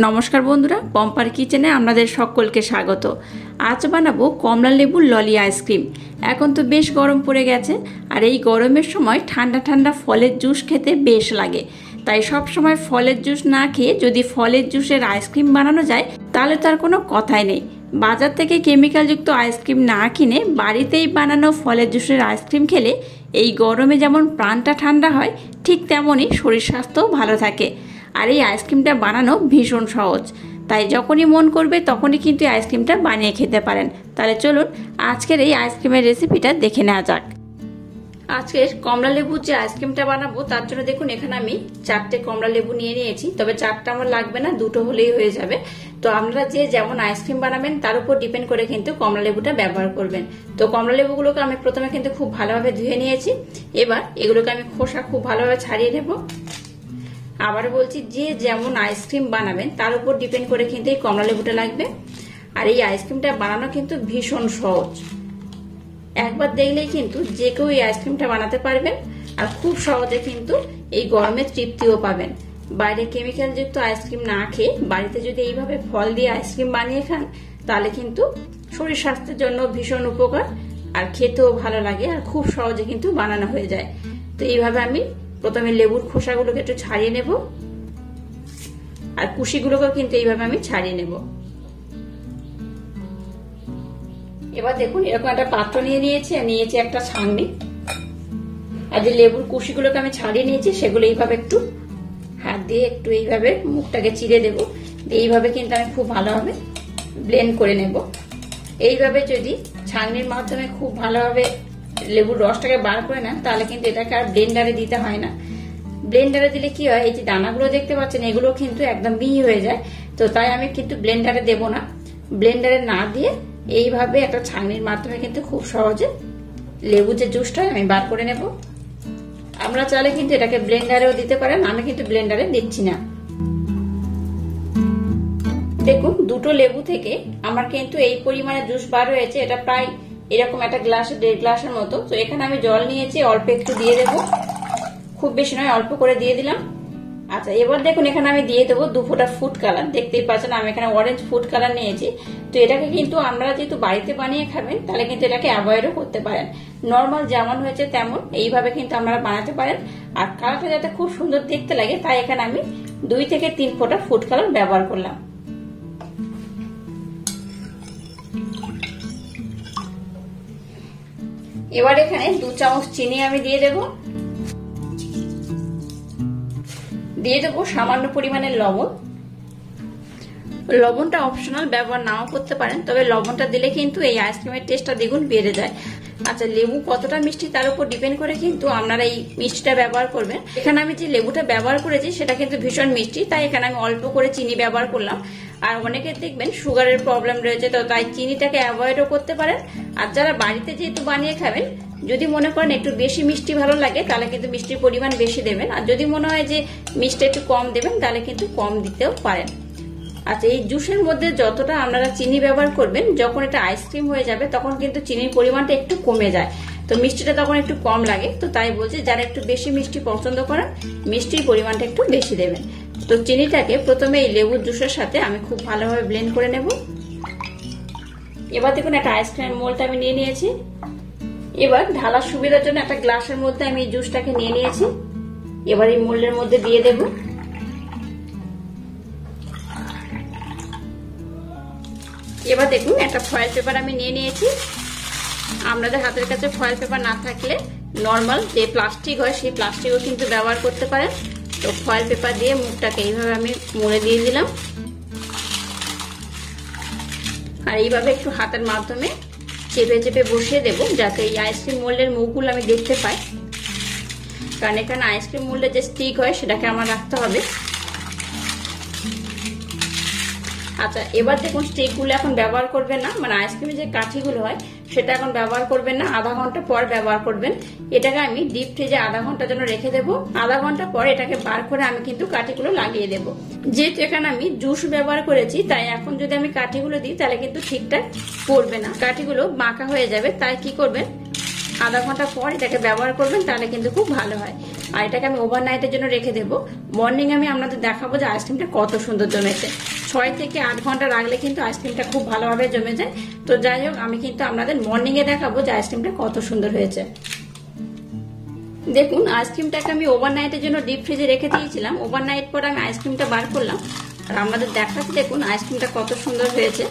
নমস্কার বন্ধুরা, পম্পার কিচেনে আপনাদের সকলকে স্বাগত। আজ বানাবো কমলা লেবুর ললি আইসক্রিম। এখন তো বেশ গরম পড়ে গেছে, আর এই গরমের সময় ঠান্ডা ঠান্ডা ফলের জুস খেতে বেশ লাগে। তাই সব সময় ফলের জুস না খেয়ে যদি ফলের জুসের আইসক্রিম বানানো যায় তাহলে তার কোনো কথাই নেই। বাজার থেকে কেমিক্যালযুক্ত আইসক্রিম না কিনে বাড়িতেই বানানো ফলের জুসের আইসক্রিম খেলে এই গরমে যেমন প্রাণটা ঠান্ডা হয়, ঠিক তেমনই শরীর স্বাস্থ্যও ভালো থাকে। আর এই আইসক্রিমটা বানানো ভীষণ সহজ, তাই যখনই মন করবে তখনই কিন্তু এই আইসক্রিমটা বানিয়ে খেতে পারেন। তাহলে চলুন আজকের এই আইসক্রিমের রেসিপিটা দেখে নেওয়া যাক। আজকের কমলা লেবুর যে আইসক্রিমটা বানাবো তার জন্য দেখুন এখানে আমি 4টে কমলা লেবু নিয়ে নিয়েছি। তবে 4টা আমার লাগবে না, 2টো হলেই হয়ে যাবে। তো আপনারা যে যেমন আইসক্রিম বানাবেন তার উপর ডিপেন্ড করে কিন্তু কমলা লেবুটা ব্যবহার করবেন। তো কমলা লেবুগুলোকে আমি প্রথমে কিন্তু খুব ভালোভাবে ধুয়ে নিয়েছি। এবার এগুলোকে আমি খোসা খুব ভালোভাবে ছাড়িয়ে নেব। আবার বলছি, যে যেমন আইসক্রিম বানাবেন তার উপর ডিপেন্ড করে কিন্তু এই কমলা লেবুটা লাগবে। আর এই আইসক্রিমটা বানানো কিন্তু ভীষণ সহজ, একবার দেখলেই কিন্তু যে কেউ এই আইসক্রিমটা বানাতে পারবেন। আর খুব সহজে কিন্তু এই গরমে তৃপ্তিও পাবেন। বাইরে কেমিক্যাল যুক্ত আইসক্রিম না খেয়ে বাড়িতে যদি এইভাবে ফল দিয়ে আইসক্রিম বানিয়ে খান তাহলে কিন্তু শরীর স্বাস্থ্যের জন্য ভীষণ উপকার, আর খেতেও ভালো লাগে, আর খুব সহজে কিন্তু বানানো হয়ে যায়। তো এইভাবে আমি প্রথমে লেবুর খোসাগুলোকে একটু ছাড়িয়ে নেব, আর কুশিগুলোকেও কিন্তু এইভাবে আমি ছাড়িয়ে নেব। এবার দেখুন এরকম একটা পাত্র নিয়ে নিয়েছি, আর নিয়েছি একটা ছাঁকনি। আর যে লেবুর কুশিগুলোকে আমি ছাড়িয়ে নিয়েছি সেগুলো এইভাবে একটু হাত দিয়ে একটু এইভাবে মুখটাকে চিড়ে দেব। এইভাবে কিন্তু আমি খুব ভালোভাবে ব্লেন্ড করে নেব। এইভাবে যদি ছাঁকনির মাধ্যমে খুব ভালোভাবে লেবুর রসটাকে বার করে নেন তাহলে কিন্তু এটাকে আর ব্লেন্ডারে দিতে হয় না। ব্লেন্ডারে দিলে কি হয়, এই যে দানাগুলো দেখতে পাচ্ছেন এগুলো কিন্তু একদম মিহি হয়ে যায়। তো তাই আমি কিন্তু ব্লেন্ডারে দেব না। ব্লেন্ডারে না দিয়ে এইভাবে একটা ছাঁকনির মাধ্যমে কিন্তু খুব সহজে লেবু যে জুসটা আমি বার করে নেব। আমরা চাইলে কিন্তু এটাকে ব্লেন্ডারেও দিতে পারেন, আমি কিন্তু ব্লেন্ডারে দিচ্ছি না। দেখুন 2টো লেবু থেকে আমার কিন্তু এই পরিমাণে জুস বার হয়েছে। এটা প্রায় এরকম একটা গ্লাস 1.5 গ্লাসের মতো। তো এখানে আমি জল নিয়েছি, অল্প একটু দিয়ে দেব, খুব বেশি নয়, অল্প করে দিয়ে দিলাম। আচ্ছা, এবার দেখুন এখানে আমি দিয়ে দেবো 2 ফোঁটা ফুড কালার। দেখতেই পাচ্ছেন আমি এখানে অরেঞ্জ ফুড কালার নিয়েছি। তো এটাকে কিন্তু আমরা যেহেতু বাড়িতে বানিয়ে খাবেন তাহলে কিন্তু এটাকে অ্যাভয়েডও করতে পারেন। নর্মাল যেমন হয়েছে তেমন এইভাবে কিন্তু আপনারা বানাতে পারেন। আর কালারটা যাতে খুব সুন্দর দেখতে লাগে তাই এখানে আমি 2 থেকে 3 ফোঁটা ফুড কালার ব্যবহার করলাম। এবার এখানে 2 চামচ চিনি আমি দিয়ে দেব। দিয়ে দেবো সামান্য পরিমাণের লবণ। লবণটা অপশনাল, ব্যবহার নাও করতে পারেন, তবে লবণটা দিলে কিন্তু এই আইসক্রিমের টেস্টটা দ্বিগুণ বেড়ে যায়। আচ্ছা, লেবু কতটা মিষ্টি তার উপর ডিপেন্ড করে কিন্তু আপনারা এই মিষ্টিটা ব্যবহার করবেন। এখানে আমি যে লেবুটা ব্যবহার করেছি সেটা কিন্তু ভীষণ মিষ্টি, তাই এখানে আমি অল্প করে চিনি ব্যবহার করলাম। আর অনেকে দেখবেন সুগারের প্রবলেম রয়েছে, তো তাই চিনিটাকে অ্যাভয়েডও করতে পারেন। আর যারা বাড়িতে যেহেতু বানিয়ে খাবেন, যদি মনে করেন একটু বেশি মিষ্টি ভালো লাগে তাহলে কিন্তু মিষ্টির পরিমাণ বেশি দেবেন। আর যদি মনে হয় যে মিষ্টি একটু কম দেবেন তাহলে কিন্তু কম দিতেও পারেন। আচ্ছা, এই জুসের মধ্যে যতটা আপনারা চিনি ব্যবহার করবেন, যখন এটা আইসক্রিম হয়ে যাবে তখন কিন্তু চিনির পরিমাণটা একটু কমে যায়, তো মিষ্টিটা তখন একটু কম লাগে। তো তাই বলছি যারা একটু বেশি মিষ্টি পছন্দ করেন মিষ্টির পরিমাণটা একটু বেশি দেবেন। তো চিনিটাকে প্রথমে এই লেবুর জুসের সাথে আমি খুব ভালোভাবে ব্লেন্ড করে নেব। এবার দেখুন একটা আইসক্রিমের মোল্ড আমি নিয়ে নিয়েছি। এবার ঢালার সুবিধার জন্য একটা গ্লাসের মধ্যে আমি এই জুসটাকে নিয়ে নিয়েছি। এবার এই মোল্ডের মধ্যে দিয়ে দেব। এবার দেখুন একটা ফয়েল পেপার আমি নিয়ে নিয়েছি। আপনাদের হাতের কাছে ফয়েল পেপার না থাকলে নর্মাল যে প্লাস্টিক হয় সেই প্লাস্টিকও কিন্তু ব্যবহার করতে পারেন। তো ফয়েল পেপার দিয়ে মুখটাকে এইভাবে আমি মুড়ে দিয়ে দিলাম। আর এইভাবে একটু হাতের মাধ্যমে চেপে চেপে বসিয়ে দেব যাতে এই আইসক্রিম মোল্ডের মুখগুলো আমি দেখতে পাই, কারণ এখানে আইসক্রিম মোল্ডের যে স্টিক হয় সেটাকে আমার রাখতে হবে। আচ্ছা, এবার দেখুন স্টিকগুলো এখন ব্যবহার করবেন না, মানে আইসক্রিমের যে কাঠিগুলো হয় সেটা এখন ব্যবহার করবেন না, আধা ঘন্টা পর ব্যবহার করবেন। এটাকে আমি ডিপ ফ্রিজে আধা ঘন্টার জন্য রেখে দেবো। আধা ঘন্টা পর এটাকে বার করে আমি কিন্তু কাঠিগুলো লাগিয়ে দেবো। যেহেতু এখানে আমি জুস ব্যবহার করেছি তাই এখন যদি আমি কাঠিগুলো দিই তাহলে কিন্তু ঠিকঠাক পড়বে না, কাঠিগুলো বাঁকা হয়ে যাবে। তাই কি করবেন, আধা ঘন্টা পর এটাকে ব্যবহার করবেন, তাহলে কিন্তু খুব ভালো হয়। আর এটাকে আমি ওভারনাইটের জন্য রেখে দেবো। মর্নিং আমি আপনাদের দেখাবো যে আইসক্রিমটা কত সুন্দর জমেছে। 6 থেকে 8 ঘন্টা রাখলে কিন্তু আইসক্রিমটা খুব ভালোভাবে জমে যায়। তো যাই হোক, আমি কিন্তু আপনাদের মর্নিং এ দেখাবো যে আইসক্রিমটা কত সুন্দর হয়েছে। দেখুন, আইসক্রিমটাকে আমি ওভারনাইটের জন্য ডিপ ফ্রিজে রেখে দিয়েছিলাম। ওভারনাইট পর আমি আইসক্রিমটা বার করলাম আর আমাদের দেখাচ্ছি। দেখুন আইসক্রিমটা কত সুন্দর হয়েছে।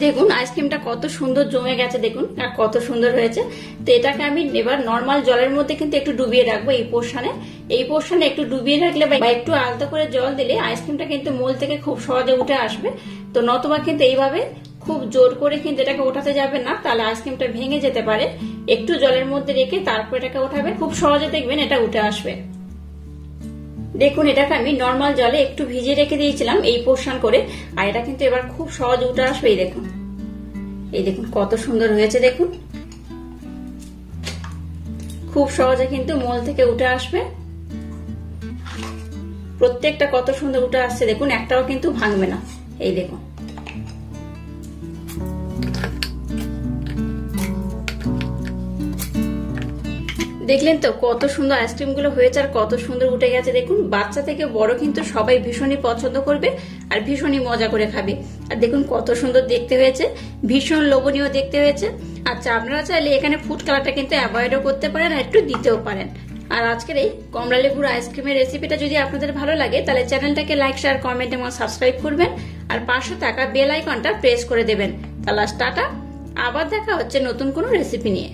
দেখুন আইসক্রিমটা কত সুন্দর জমে গেছে, দেখুন আর কত সুন্দর হয়েছে। তো এটাকে আমি এবার নর্মাল জলের মধ্যে কিন্তু একটু ডুবিয়ে রাখবো। এই পোর্শনে একটু ডুবিয়ে রাখলে বা একটু আলাদা করে জল দিলে আইসক্রিমটা কিন্তু মোল থেকে খুব সহজে উঠে আসবে। তো নতুবা কিন্তু এইভাবে খুব জোর করে কিন্তু এটাকে ওঠাতে যাবে না, তাহলে আইসক্রিমটা ভেঙে যেতে পারে। একটু জলের মধ্যে রেখে তারপর এটাকে ওঠাবে, খুব সহজে দেখবেন এটা উঠে আসবে। দেখুন এটাকে আমি নর্মাল জলে একটু ভিজিয়ে রেখে দিয়েছিলাম এই পোর্শন করে, আর এটা কিন্তু এবার খুব সহজে উঠে আসবে। এই দেখুন কত সুন্দর হয়েছে। দেখুন খুব সহজে কিন্তু মোল থেকে উঠে আসবে। প্রত্যেকটা কত সুন্দর উঠে আসছে, দেখুন একটাও কিন্তু ভাঙবে না। এই দেখুন দেখলেন তো কত সুন্দর আইসক্রিম গুলো হয়েছে আর কত সুন্দর উঠে গেছে। দেখুন বাচ্চা থেকে বড় কিন্তু সবাই ভীষণই পছন্দ করবে আর ভীষণই মজা করে খাবে। আর দেখুন কত সুন্দর দেখতে হয়েছে, ভীষণ লোভনীয় দেখতে হয়েছে। আচ্ছা, আপনারা চাইলে এখানে ফুড কালারটা কিন্তু অ্যাভয়েডও করতে পারেন আর একটু দিতেও পারেন। আর আজকের এই কমলা লেবুর আইসক্রিমের রেসিপিটা যদি আপনাদের ভালো লাগে তাহলে চ্যানেলটাকে লাইক, শেয়ার, কমেন্ট এবং সাবস্ক্রাইব করবেন আর পাশে থাকা বেল আইকনটা প্রেস করে দেবেন। তাহলে টাটা, আবার দেখা হচ্ছে নতুন কোনো রেসিপি নিয়ে।